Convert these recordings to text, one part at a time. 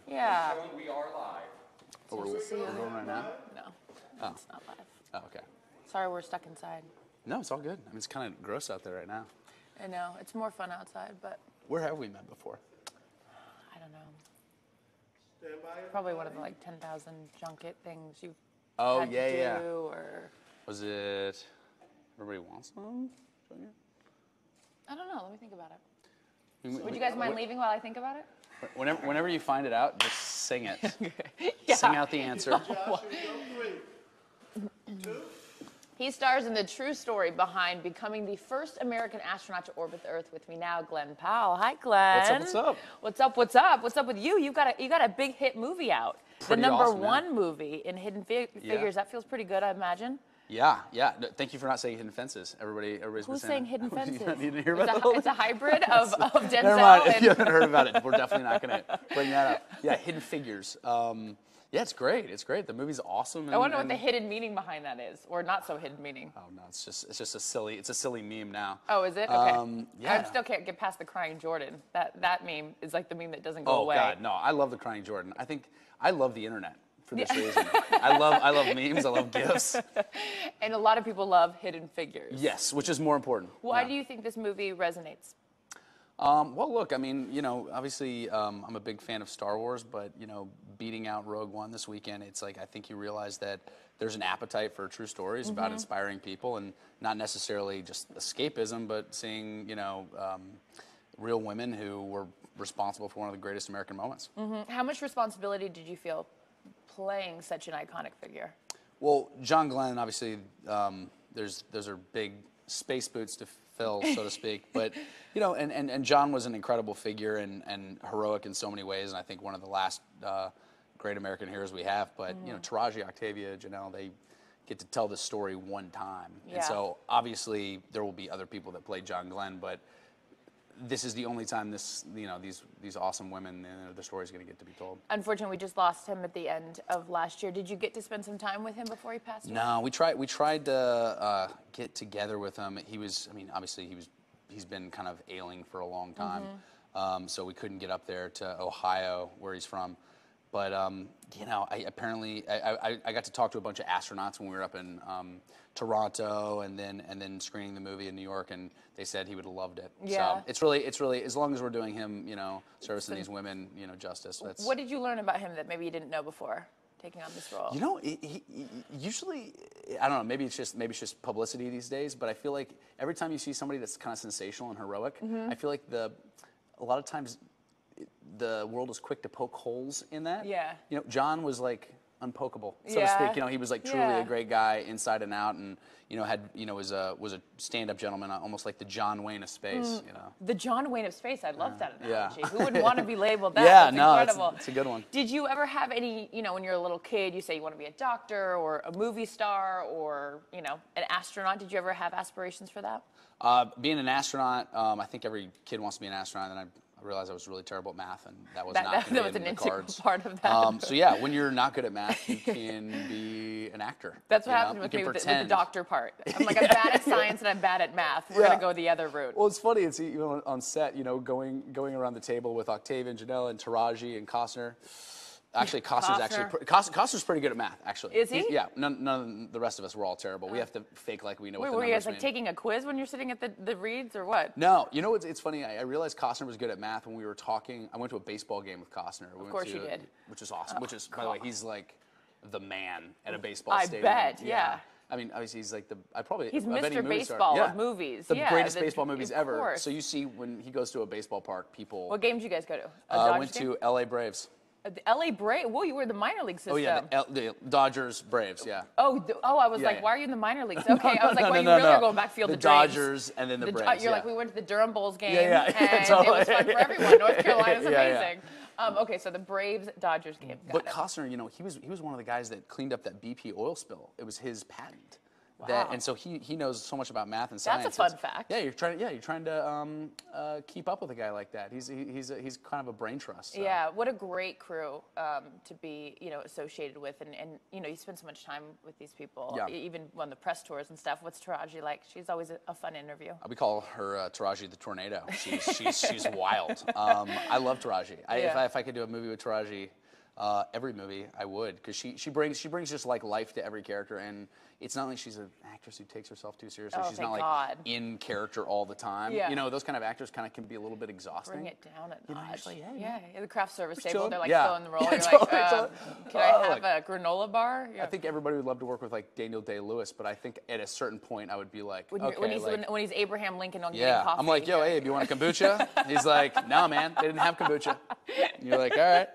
Yeah. We are live. Oh, we're going right now? No, Oh. it's not live. Oh, okay. Sorry, we're stuck inside. No, it's all good. I mean, it's kind of gross out there right now. I know. It's more fun outside, but Where have we met before? I don't know. Probably one of the like 10,000 junket things you've Oh, had yeah, to yeah. do, or Was it Everybody Wants Some? I don't know. Let me think about it. We- Would you guys mind leaving while I think about it? Whenever you find it out, just sing it. Yeah. Sing out the answer. He stars in the true story behind becoming the first American astronaut to orbit the Earth. With me now, Glen Powell. Hi, Glen. What's up? What's up? What's up? What's up with you? You got a big hit movie out. Pretty the number awesome, yeah. one movie in Hidden Figures. That feels pretty good, I imagine. Yeah. Thank you for not saying Hidden Fences. Everybody's Who's been saying Hidden Fences? You didn't hear about that? It's a hybrid of Denzel. Never mind. If and you haven't heard about it, we're definitely not going to bring that up. Yeah, Hidden Figures. Yeah, it's great. It's great. The movie's awesome. I wonder what the hidden meaning behind that is, or not so hidden meaning. Oh no, it's just a silly meme now. Oh, is it? Okay. Yeah. I still can't get past the crying Jordan. That meme is like the meme that doesn't go Oh away. God, no! I love the crying Jordan. I love the internet for this reason. I love memes. I love GIFs. And a lot of people love Hidden Figures. Yes, which is more important. Why do you think this movie resonates? Well, look, I mean, obviously, I'm a big fan of Star Wars, but beating out Rogue One this weekend, it's like I think you realize that there's an appetite for true stories about inspiring people, and not necessarily just escapism, but seeing real women who were responsible for one of the greatest American moments. How much responsibility did you feel playing such an iconic figure? Well, John Glenn, obviously, those are big space boots to fill, so to speak. But and John was an incredible figure and heroic in so many ways, and I think one of the last great American heroes we have. But Taraji, Octavia, Janelle, they get to tell this story one time, and so obviously there will be other people that play John Glenn, but this is the only time these awesome women and their story is going to get to be told. Unfortunately, we just lost him at the end of last year. Did you get to spend some time with him before he passed away? No, we tried to get together with him. Obviously he's been kind of ailing for a long time, so we couldn't get up there to Ohio, where he's from. But I got to talk to a bunch of astronauts when we were up in Toronto, and then screening the movie in New York, and they said he would have loved it. Yeah. So it's really as long as we're doing him, servicing these women, justice. What did you learn about him that maybe you didn't know before taking on this role? He usually, I don't know, maybe it's just publicity these days, but I feel like every time you see somebody that's kind of sensational and heroic, I feel like a lot of times the world is quick to poke holes in that. Yeah. John was like unpokeable, so to speak. He was like truly a great guy inside and out, and was a stand-up gentleman, almost like the John Wayne of space. The John Wayne of space. I love that Yeah. analogy. Who wouldn't want to be labeled that? Yeah, That's no, incredible. it's a good one. Did you ever have any, when you're a little kid, you say you want to be a doctor or a movie star or, an astronaut? Did you ever have aspirations for that? Being an astronaut, I think every kid wants to be an astronaut, and I realized I was really terrible at math, and that was not going to be in the cards. Part of that. So yeah, when you're not good at math, you can be an actor. That's what happened with me with the doctor part. I'm like, I'm bad at science and I'm bad at math. We're going to go the other route. Well, it's funny. It's on set, going around the table with Octavia and Janelle and Taraji and Costner. Actually, Costner's pretty good at math, actually. Is he? Yeah. None of the rest of us were all terrible. We have to fake like we know what the Were you numbers guys like taking a quiz when you're sitting at the reads or what? No. It's funny. I realized Costner was good at math when we were talking. I went to a baseball game with Costner. Of course you did. Which is awesome. By the way, he's like the man at a baseball stadium. I bet, yeah. I mean, obviously, he's like he's Mr. Baseball of movies. The greatest baseball movies ever. Course. So you see when he goes to a baseball park, people. What game did you guys go to? I went to LA Braves. The LA Braves? Whoa, you were in the minor league system. Oh, yeah, the Dodgers, Braves, yeah. Oh, I was like, why are you in the minor leagues? Okay, I was like, well, you really are going backfield the to Dodgers and then the Braves. You're like, we went to the Durham Bulls game, and totally. It was fun for everyone. North Carolina's amazing. Okay, so the Braves-Dodgers game. But Costner, he was one of the guys that cleaned up that BP oil spill. It was his patent. That, and so he knows so much about math and science. That's a fun fact. Yeah, you're trying to keep up with a guy like that. He's kind of a brain trust. So. Yeah, what a great crew to be, associated with, and you spend so much time with these people. Yeah. Even on the press tours and stuff. What's Taraji like? She's always a fun interview. We call her Taraji the Tornado. She's wild. I love Taraji. If I could do a movie with Taraji, every movie I would, because she brings just like life to every character, and it's not like she's an actress who takes herself too seriously. Oh, she's thank not like God. in character all the time. Yeah. Those kind of actors kind of can be a little bit exhausting. Bring it down a notch. Actually, Yeah, the craft service table, chilling. they're like Yeah. filling the roll. Yeah, You're totally, like, totally. can I have a granola bar? I think everybody would love to work with like Daniel Day-Lewis, but I think at a certain point I would be like, when he's Abraham Lincoln on getting yeah, coffee. I'm like, yo, Abe, you want a kombucha? He's like, no, man, they didn't have kombucha. And you're like, all right,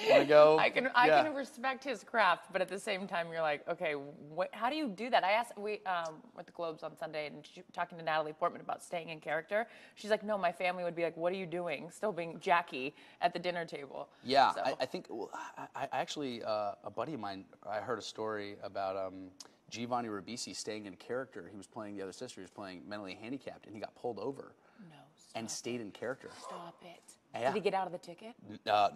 want to go? I can respect his craft, but at the same time, you're like, okay, how do you do that? I asked, we were at the Globes on Sunday, and talking to Natalie Portman about staying in character. She's like, no, my family would be like, what are you doing? Still being Jackie at the dinner table. Yeah, So. I think, I actually, a buddy of mine, I heard a story about Giovanni Ribisi staying in character. He was playing the other sister. He was playing mentally handicapped, and he got pulled over. No, and stayed in character. Stop it. Yeah. Did he get out of the ticket?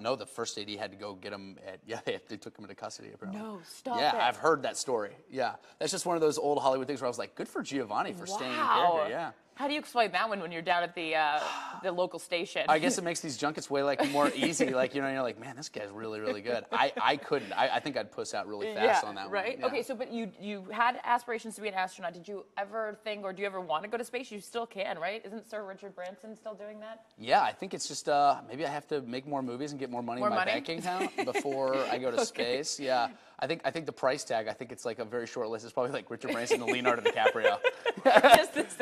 No, the first aid he had to go get him they took him into custody apparently. No, stop Yeah, it. I've heard that story. Yeah. That's just one of those old Hollywood things where I was like, good for Giovanni for staying in character. Yeah. How do you explain that one when you're down at the local station? I guess it makes these junkets way like more easy. Like, you're like, man, this guy's really, really good. I couldn't. I think I'd puss out really fast on that one. Right? Yeah. Okay, so but you had aspirations to be an astronaut. Did you ever think, or do you ever want to go to space? You still can, right? Isn't Sir Richard Branson still doing that? Yeah, I think it's just maybe I have to make more movies and get more money in my bank account before I go to space. Yeah. I think the price tag, I think it's like a very short list. It's probably like Richard Branson and Leonardo DiCaprio.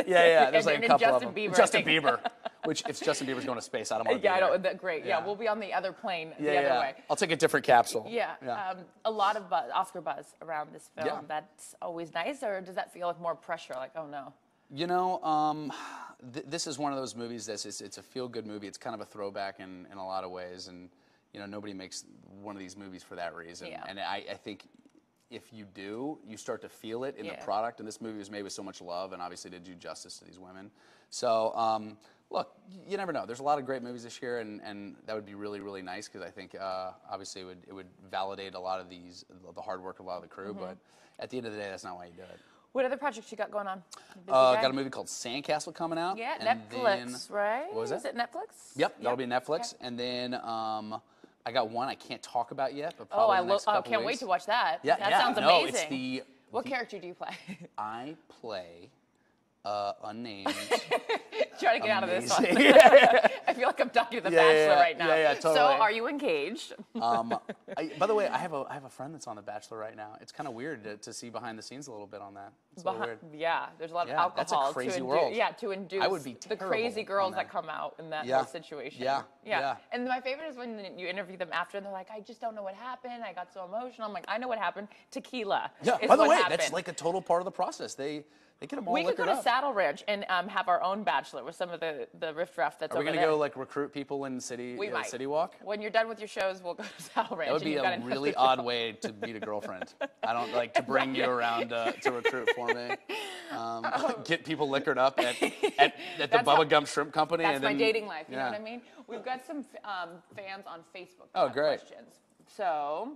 Yeah. There's like a couple of them. Justin Bieber. Which, if Justin Bieber's going to space, I don't want to be there. Great. Yeah, we'll be on the other plane the other way. I'll take a different capsule. Yeah. A lot of Oscar buzz around this film. Yeah. That's always nice, or does that feel like more pressure? Like, oh no. You know, this is one of those movies it's a feel-good movie. It's kind of a throwback in a lot of ways, and nobody makes one of these movies for that reason. Yeah. And I think if you do, you start to feel it in the product. And this movie was made with so much love, and obviously did do justice to these women. So, look, you never know. There's a lot of great movies this year, and that would be really, really nice because I think obviously it would validate a lot of the hard work of a lot of the crew. Mm-hmm. But at the end of the day, that's not why you do it. What other projects you got going on? Got a movie called Sandcastle coming out. Yeah, Netflix, right? What was that? Is it Netflix? Yep, that'll be Netflix. Okay. And then I got one I can't talk about yet, but probably the next couple can't weeks. wait to watch that. Yeah, that sounds amazing. It's what character do you play? I play unnamed. Try to get out of this one. I feel like I'm talking to the Bachelor right now. Yeah, totally. So, are you engaged? By the way, I have a friend that's on The Bachelor right now. It's kind of weird to see behind the scenes a little bit on that. It's a little weird. Yeah, there's a lot of alcohol. That's a crazy world. Yeah, to induce I would be the crazy girls that come out in that whole situation. Yeah. And my favorite is when you interview them after, and they're like, I just don't know what happened. I got so emotional. I'm like, I know what happened. Tequila. Yeah. Is by the what way, happened. that's like a total part of the process. They get them all liquored up. We could go to Saddle Ranch and have our own Bachelor with some of the riffraff that's over there. Are we going to go like recruit people in City Walk? When you're done with your shows, we'll go to Saddle Ranch. That would be a really odd way to meet a girlfriend. I don't like to bring you around to recruit for me. Get people liquored up at the Bubba Gump Shrimp Company. That's my dating life. You know what I mean? We've got some fans on Facebook. Oh, great. Questions. So,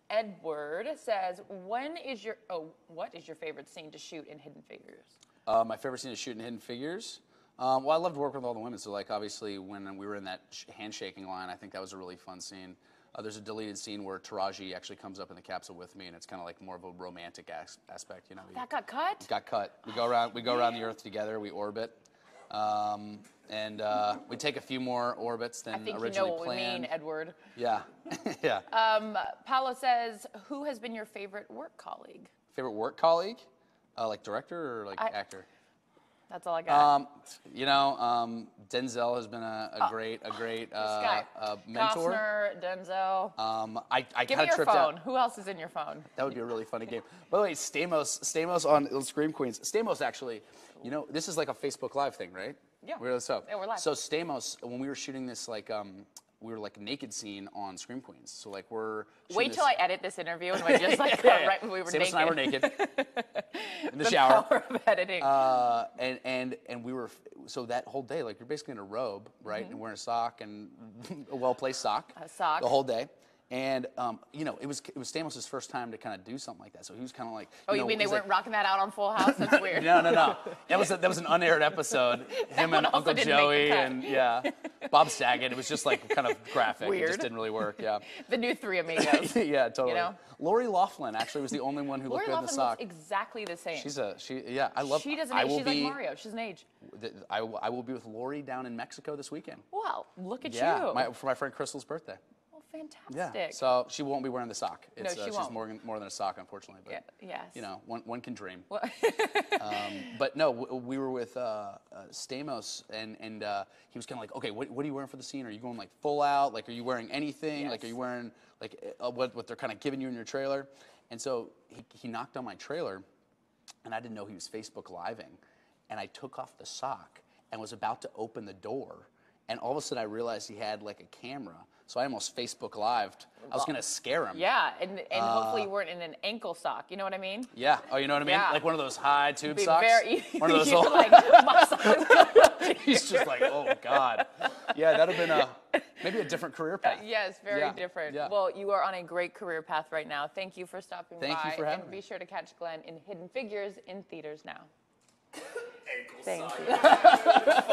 Edward says, what is your favorite scene to shoot in Hidden Figures? My favorite scene to shoot in Hidden Figures? Well, I loved working with all the women. So, like, obviously, when we were in that handshaking line, I think that was a really fun scene. There's a deleted scene where Taraji actually comes up in the capsule with me, and it's kind of like more of a romantic aspect, That got cut? Got cut. We go around the Earth together. We orbit. And we take a few more orbits than originally planned. I think you know what we mean, Edward. Yeah. Yeah. Paulo says, who has been your favorite work colleague? Favorite work colleague? Like director or like actor? That's all I got. Denzel has been a great mentor. Costner, Denzel. I Give me kind of your tripped phone. out. Who else is in your phone? That would be a really funny game. By the way, Stamos on Scream Queens. Stamos actually, this is like a Facebook Live thing, right? Yeah. We're live. Yeah, we're live. So Stamos, when we were shooting this we were like a naked scene on Scream Queens. So like we're Wait till I edit this interview and we just like right when we were Samus naked. and I were naked in the shower. Power of editing. And we were so that whole day like you're basically in a robe, right, and wearing a sock and a well-placed sock. A sock. The whole day. And you know, it was Stamos' first time to kind of do something like that. So he was kind of like. Oh, you mean they weren't rocking that out on Full House? That's weird. No. That was an unaired episode. Him and Uncle Joey and Bob Saget. It was just like kind of graphic. Weird. It just didn't really work. Yeah. The new Three Amigos. Yeah, totally. You know? Lori Loughlin actually was the only one who looked good in the sock. Looks exactly the same. I love. She doesn't age. She's like Mario. She doesn't age. I will be with Lori down in Mexico this weekend. Wow, look at you. For my friend Crystal's birthday. Fantastic. Yeah. So she won't be wearing the sock. It's, no, she she's won't. more than a sock, unfortunately. But, yes. You know, one can dream. But no, we were with Stamos, and he was kind of like, okay, what are you wearing for the scene? Are you going like full out? Like, are you wearing anything? Yes. Like, are you wearing like what they're kind of giving you in your trailer? And so he knocked on my trailer, and I didn't know he was Facebook Living, and I took off the sock and was about to open the door, and all of a sudden I realized he had like a camera. So I almost Facebook Lived. I was gonna scare him. Yeah, and hopefully you weren't in an ankle sock. You know what I mean? Yeah. Oh, you know what I mean? Yeah. Like one of those high tube Be socks. One of those. You're like, my sock's He's just like, oh God. Yeah, that'd have been maybe a different career path. Yes, very different. Yeah. Well, you are on a great career path right now. Thank you for stopping by. Thank you for having and me. Be sure to catch Glenn in Hidden Figures in theaters now. Ankle Thank sock. you.